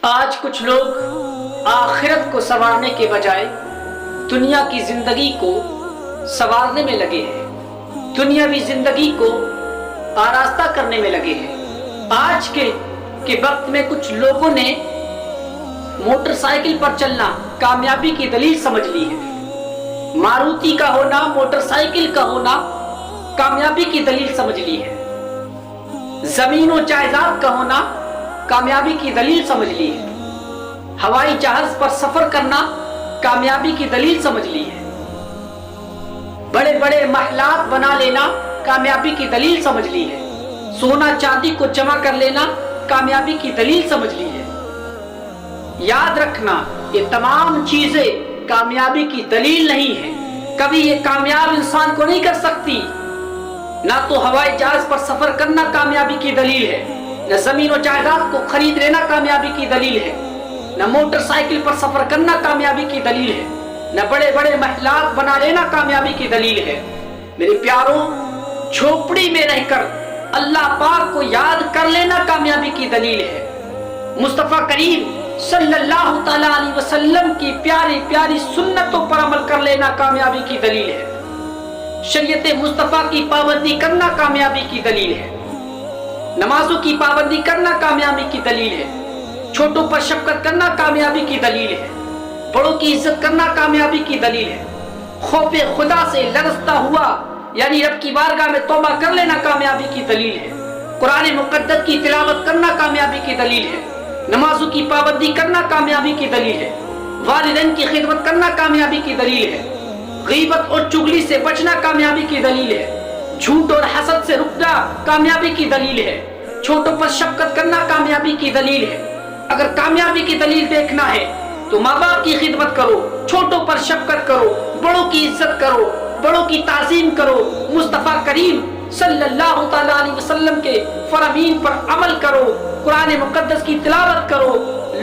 آج کچھ لوگ آخرت کو سنوارنے کے بجائے دنیا کی زندگی کو سنوارنے میں لگے ہیں، دنیاوی زندگی کو آراستہ کرنے میں لگے ہیں۔ آج کے وقت میں کچھ لوگوں نے موٹر سائیکل پر چلنا کامیابی کی دلیل سمجھ لی ہے، ماروتی کا ہونا، موٹر سائیکل کا ہونا کامیابی کی دلیل سمجھ لی ہے، زمین و جائیداد کا ہونا کامیابی کی دلیل سمجھ لی ہے، ہوائی جہاز پر سفر کرنا کامیابی کی دلیل سمجھ لی ہے، بڑے بڑے محلات بنا لینا کامیابی کی دلیل سمجھ لی ہے، سونا چاندی کو جمع کر لینا کامیابی کی دلیل سمجھ لی ہے۔ یاد رکھنا، یہ تمام چیزیں کامیابی کی دلیل نہیں ہے، کبھی یہ کامیاب انسان کو نہیں کر سکتی۔ نہ تو ہوائی جہاز پر سفر کرنا کامیابی کی دلیل ہے، نہ زمین و جائیداد کو خرید لینا کامیابی کی دلیل ہے، نہ موٹر سائیکل پر سفر کرنا کامیابی کی دلیل ہے، نہ بڑے بڑے محلات بنا لینا کامیابی کی دلیل ہے۔ میرے پیاروں، جھوپڑی میں رہ کر اللہ پاک کو یاد کر لینا کامیابی کی دلیل ہے۔ مصطفیٰ کریم صلی اللہ تعالیٰ علیہ وسلم کی پیاری پیاری سنتوں پر عمل کر لینا کامیابی کی دلیل ہے۔ شریعت مصطفیٰ کی پابندی کرنا کامیابی کی دلیل ہے، نمازوں کی پابندی کرنا کامیابی کی دلیل ہے، چھوٹوں پر شفقت کرنا کامیابی کی دلیل ہے، بڑوں کی عزت کرنا کامیابی کی دلیل ہے، خوف خدا سے لرزتا ہوا یعنی رب کی بارگاہ میں توبہ کر لینا کامیابی کی دلیل ہے، قرآن مقدس کی تلاوت کرنا کامیابی کی دلیل ہے، نمازوں کی پابندی کرنا کامیابی کی دلیل ہے، والدین کی خدمت کرنا کامیابی کی دلیل ہے، غیبت اور چغلی سے بچنا کامیابی کی دلیل ہے، جھوٹ اور حسد سے رکنا کامیابی کی دلیل ہے، چھوٹوں پر شفقت کرنا کامیابی کی دلیل ہے۔ اگر کامیابی کی دلیل دیکھنا ہے تو ماں باپ کی خدمت کرو، چھوٹوں پر شفقت کرو، بڑوں کی عزت کرو، بڑوں کی تعظیم کرو، مصطفیٰ کریم صلی اللہ تعالیٰ علیہ وسلم کے فرامین پر عمل کرو، قرآن مقدس کی تلاوت کرو،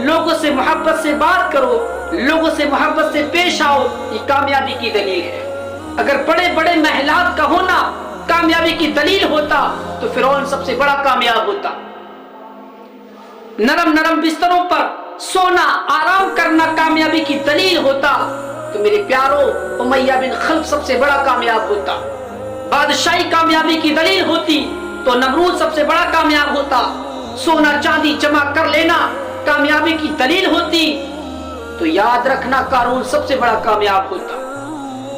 لوگوں سے محبت سے بات کرو، لوگوں سے محبت سے پیش آؤ، یہ کامیابی کی دلیل ہے۔ اگر بڑے بڑے محلات کا ہونا کامیابی کی دلیل ہوتا تو فرعون سب سے بڑا کامیاب ہوتا۔ نرم نرم بستروں پر سونا، آرام کرنا کامیابی کی دلیل ہوتا تو میرے پیاروں، امیہ بن خلف سب سے بڑا کامیاب ہوتا۔ بادشاہی کامیابی کی دلیل ہوتی تو نمرود سب سے بڑا کامیاب ہوتا۔ سونا چاندی جمع کر لینا کامیابی کی دلیل ہوتی تو یاد رکھنا قارون سب سے بڑا کامیاب ہوتا۔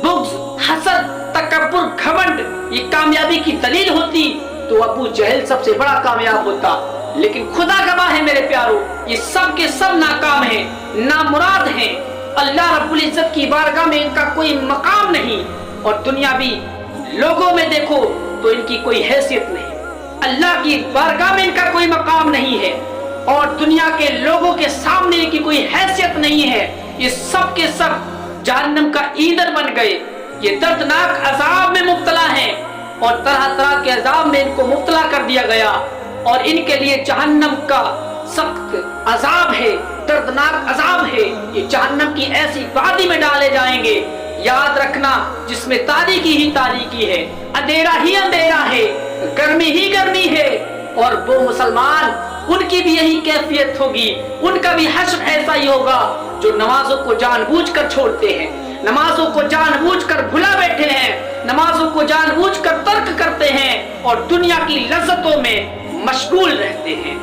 بغض، حسد، تکبر، گھمنڈ یہ کامیابی کی دلیل ہوتی تو ابو جہل سب سے بڑا کامیاب ہوتا۔ لیکن خدا گواہ ہے میرے پیاروں، یہ سب کے سب ناکام ہیں، نامراد ہیں، اللہ رب العزت کی بارگاہ میں ان کا کوئی مقام نہیں، اور دنیاوی لوگوں میں دیکھو تو ان کی کوئی حیثیت نہیں، اللہ کی بارگاہ میں ان کا کوئی مقام نہیں ہے، اور دنیا کے لوگوں کے سامنے ان کی کوئی حیثیت نہیں ہے۔ یہ سب کے سب جہنم کا ایندھن بن گئے، یہ دردناک عذاب میں مبتلا ہیں، اور طرح طرح کے عذاب میں ان کو مبتلا کر دیا گیا، اور ان کے لیے جہنم کا سخت عذاب ہے، دردناک عذاب ہے۔ یہ جہنم کی ایسی وادی میں ڈالے جائیں گے، یاد رکھنا، جس میں تاریکی ہی تاریکی ہے، اندھیرا ہی اندھیرا ہے، گرمی ہی گرمی ہے، اور وہ مسلمان ان کی بھی یہی کیفیت ہوگی، ان کا بھی حشر ایسا ہی ہوگا جو نمازوں کو جان بوجھ کر چھوڑتے ہیں، نمازوں کو جان بوجھ کر بھلا بیٹھے ہیں، نمازوں کو جان بوجھ کر ترک کرتے ہیں، اور دنیا کی لذتوں میں مشغول رہتے ہیں۔